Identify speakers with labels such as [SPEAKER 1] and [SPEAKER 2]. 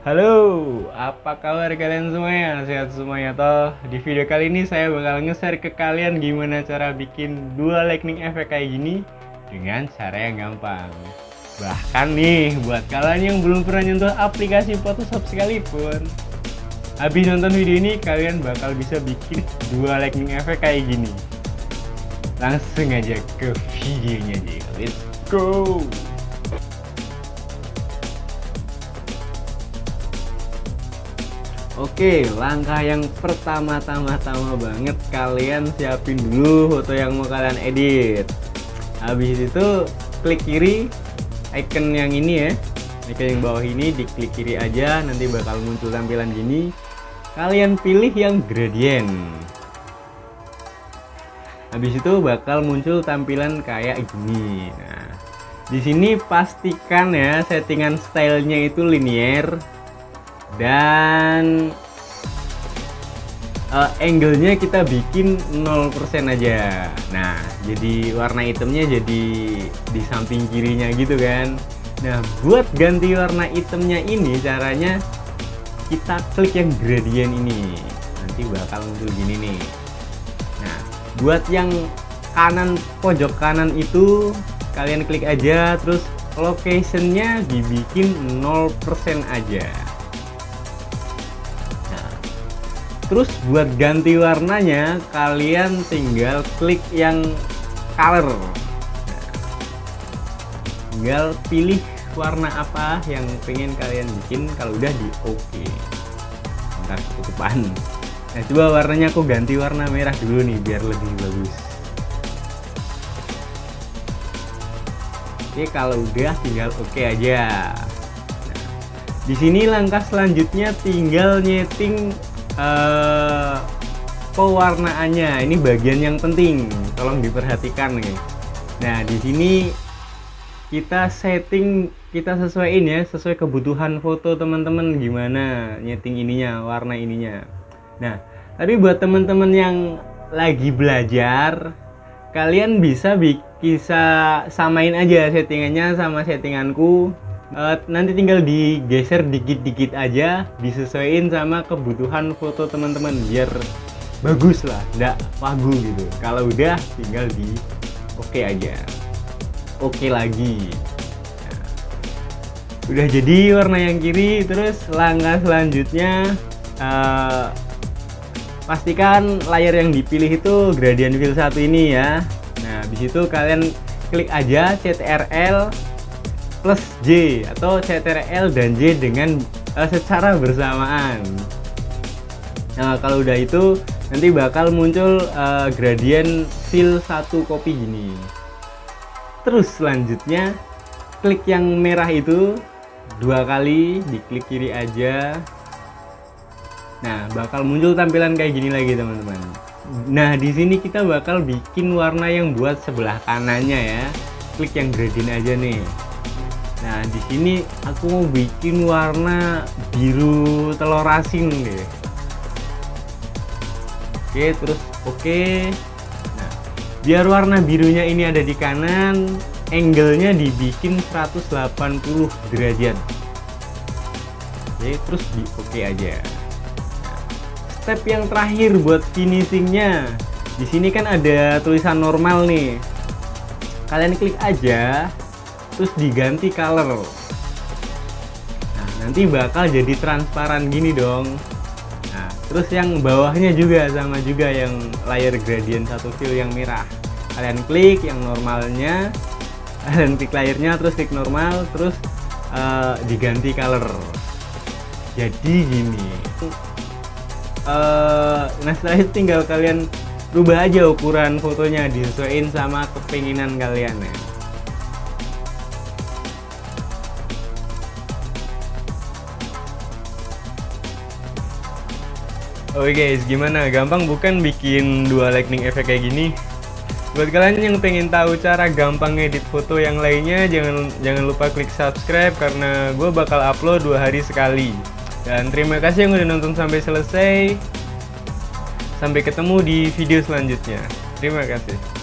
[SPEAKER 1] Halo, apa kabar kalian semuanya? Sehat semuanya toh? Di video kali ini saya bakal nge-share ke kalian gimana cara bikin dua lightning effect kayak gini dengan cara yang gampang. Bahkan nih, buat kalian yang belum pernah nyentuh aplikasi Photoshop sekalipun, habis nonton video ini kalian bakal bisa bikin dua lightning effect kayak gini. Langsung aja ke videonya deh, let's go! Oke, langkah yang pertama-tama banget, kalian siapin dulu foto yang mau kalian edit. Habis itu klik kiri icon yang ini ya, icon yang bawah ini, diklik kiri aja, nanti bakal muncul tampilan gini. Kalian pilih yang gradient. Habis itu bakal muncul tampilan kayak gini. Nah, di sini pastikan ya settingan stylenya itu linear. Dan angle-nya kita bikin 0% aja. Nah, jadi warna hitamnya jadi di samping kirinya gitu kan. Nah, buat ganti warna hitamnya ini caranya kita klik yang gradient ini. Nanti bakal muncul gini nih. Nah, buat yang kanan, pojok kanan itu kalian klik aja, terus location-nya dibikin 0% aja. Terus buat ganti warnanya kalian tinggal klik yang color. Nah, tinggal pilih warna apa yang pengen kalian bikin kalau udah di oke. Ntar ketutupan. Nah, coba warnanya aku ganti warna merah dulu nih biar lebih bagus. Oke, kalau udah tinggal oke aja. Nah, di sini langkah selanjutnya tinggal nyeting pewarnaannya. Ini bagian yang penting, tolong diperhatikan nih. Nah, di sini kita setting, kita sesuaiin ya, sesuai kebutuhan foto teman-teman gimana nyeting ininya, warna ininya. Nah, tapi buat teman-teman yang lagi belajar, kalian bisa samain aja settingannya sama settinganku. Nanti tinggal digeser dikit-dikit aja, disesuaikan sama kebutuhan foto teman-teman biar bagus lah, nggak wagu gitu. Kalau udah tinggal di oke aja, oke lagi. Nah, udah jadi warna yang kiri. Terus langkah selanjutnya pastikan layar yang dipilih itu gradient fill 1 ini ya. Nah, habis itu kalian klik aja CTRL plus J atau CTRL dan J dengan secara bersamaan. Nah, kalau udah itu nanti bakal muncul gradient fill 1 copy gini. Terus selanjutnya klik yang merah itu 2 kali, diklik kiri aja. Nah, bakal muncul tampilan kayak gini lagi teman-teman. Nah, di sini kita bakal bikin warna yang buat sebelah kanannya ya. Klik yang gradient aja nih. Nah, di sini aku mau bikin warna biru telur asin deh. Oke, terus oke. Nah, biar warna birunya ini ada di kanan, angle-nya dibikin 180 derajat. Oke, terus di oke aja. Nah, step yang terakhir buat finishingnya, di sini kan ada tulisan normal nih. Kalian klik aja, terus diganti color. Nah, nanti bakal jadi transparan gini dong. Nah, terus yang bawahnya juga sama juga, yang layer gradient 1 fill yang merah. Kalian klik yang normalnya, kalian klik layernya, terus klik normal, terus diganti color. Jadi gini. Nah, setelah itu tinggal kalian rubah aja ukuran fotonya, disesuaikan sama kepinginan kalian ya. Oke guys, gimana? Gampang bukan bikin dua lightning effect kayak gini? Buat kalian yang pengen tahu cara gampang ngedit foto yang lainnya, jangan lupa klik subscribe karena gue bakal upload 2 hari sekali. Dan terima kasih yang udah nonton sampai selesai. Sampai ketemu di video selanjutnya. Terima kasih.